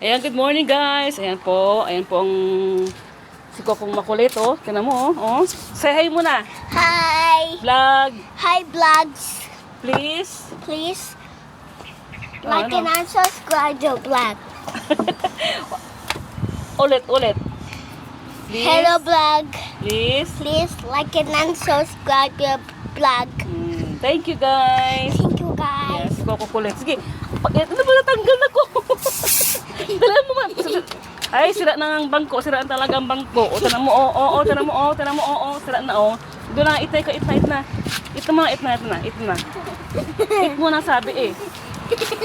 Ayan, good morning guys. Ayan po ang si Kokong makulit, oh. Tingnan mo, oh. Say hi muna. Hi. Vlog, Hi, vlogs. please. Please Oh, like and subscribe to vlog. Ulit. Please. Hello, vlog. Please. Please like and subscribe to vlog. Thank you guys. Thank you, Ayan, guys. si Coco kulit. Sige. Ano ba natanggal na ko? Dala mo man. Ay, sira na ang bangko. Sira na talaga ang bangko. O, tanong mo, tanong mo, sira na, oh. Doon lang, it na. It na. It mo na sabi, eh.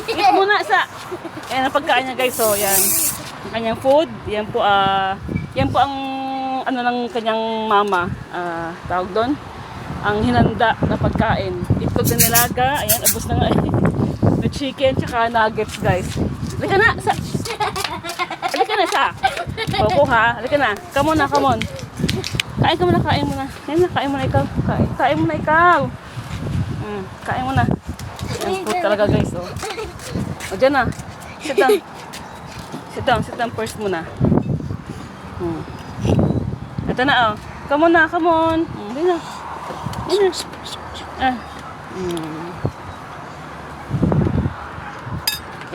It mo na sa. Ayan, ang pagkain niya, guys, oh, yan. Ang kanyang food. Yan po ang, ano ng kanyang mama. Tawag doon. Ang hinanda na pagkain. Itlog na nilaga. Ayan, abos na nga, eh. May chicken, tsaka nuggets, guys. Halika na, sa. Coco, ha? Halika na. Come on. Kain mo na. Kain mo na ikaw. Kain mo na ikaw. Kain mo na. Yan food talaga, guys, oh. O, dyan na. Sit down first muna. Ito na, oh. Come on. Dyan na.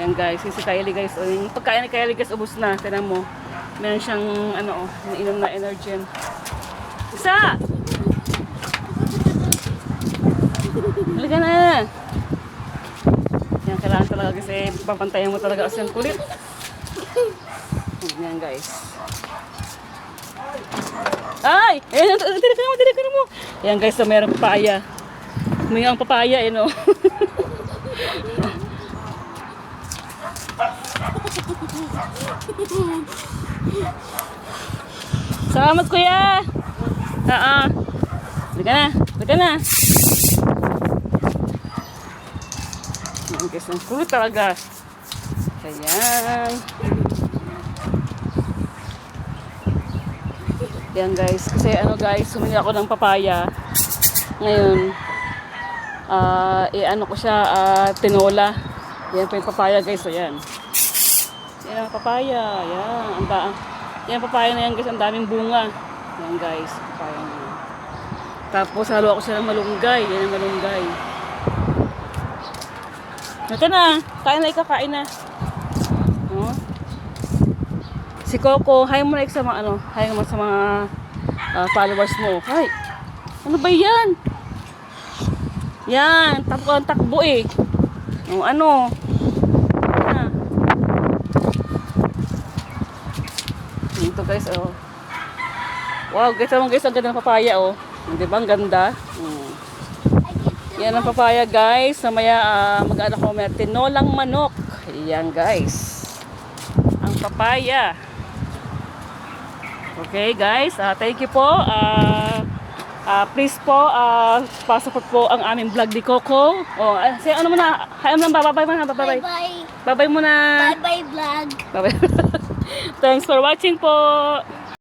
Yan guys, si Kylie guys, yung pagkain ni Kylie guys, ubos na. Tignan mo, meron siyang ininom na Energen. Isa! Halika na! Yan, kailangan talaga kasi papantayan mo talaga kasi ang kulit. Yan guys. Ay! Ayan, tira mo! Yan guys, so meron papaya. May ang papaya, no? Salamat, kuya! Halika na! Yan guys, ang kulit talaga. Ayan. Yan guys, kasi guys, sumili ako ng papaya. Ngayon, ko siya, tinola. Yan po yung papaya guys, so yan. Yan ang papaya, yan. Yan papaya na yan guys, ang daming bunga. Yan guys, papaya na yan. Tapos halo ako siya ng malunggay, yan ang malunggay. Ito na, kain na. Si Coco, hi mo na sa mga hi mo sa mga followers mo. Hi. Ano ba 'yan? Yan, takbo eh. Ito guys, oh. Wow, guys, ang ganda ng papaya, oh. 'Di ba ang ganda? Yan ang papaya, guys. Mamaya mag-ano ko may tinolang manok. Yan, guys. Ang papaya. Okay guys, thank you po. Please po, pa-support po ang aming vlog ni Coco. Say ano muna, hi muna, bye-bye muna, bye-bye. Bye-bye. Bye-bye muna. Bye-bye, vlog. Bye-bye. Thanks for watching po.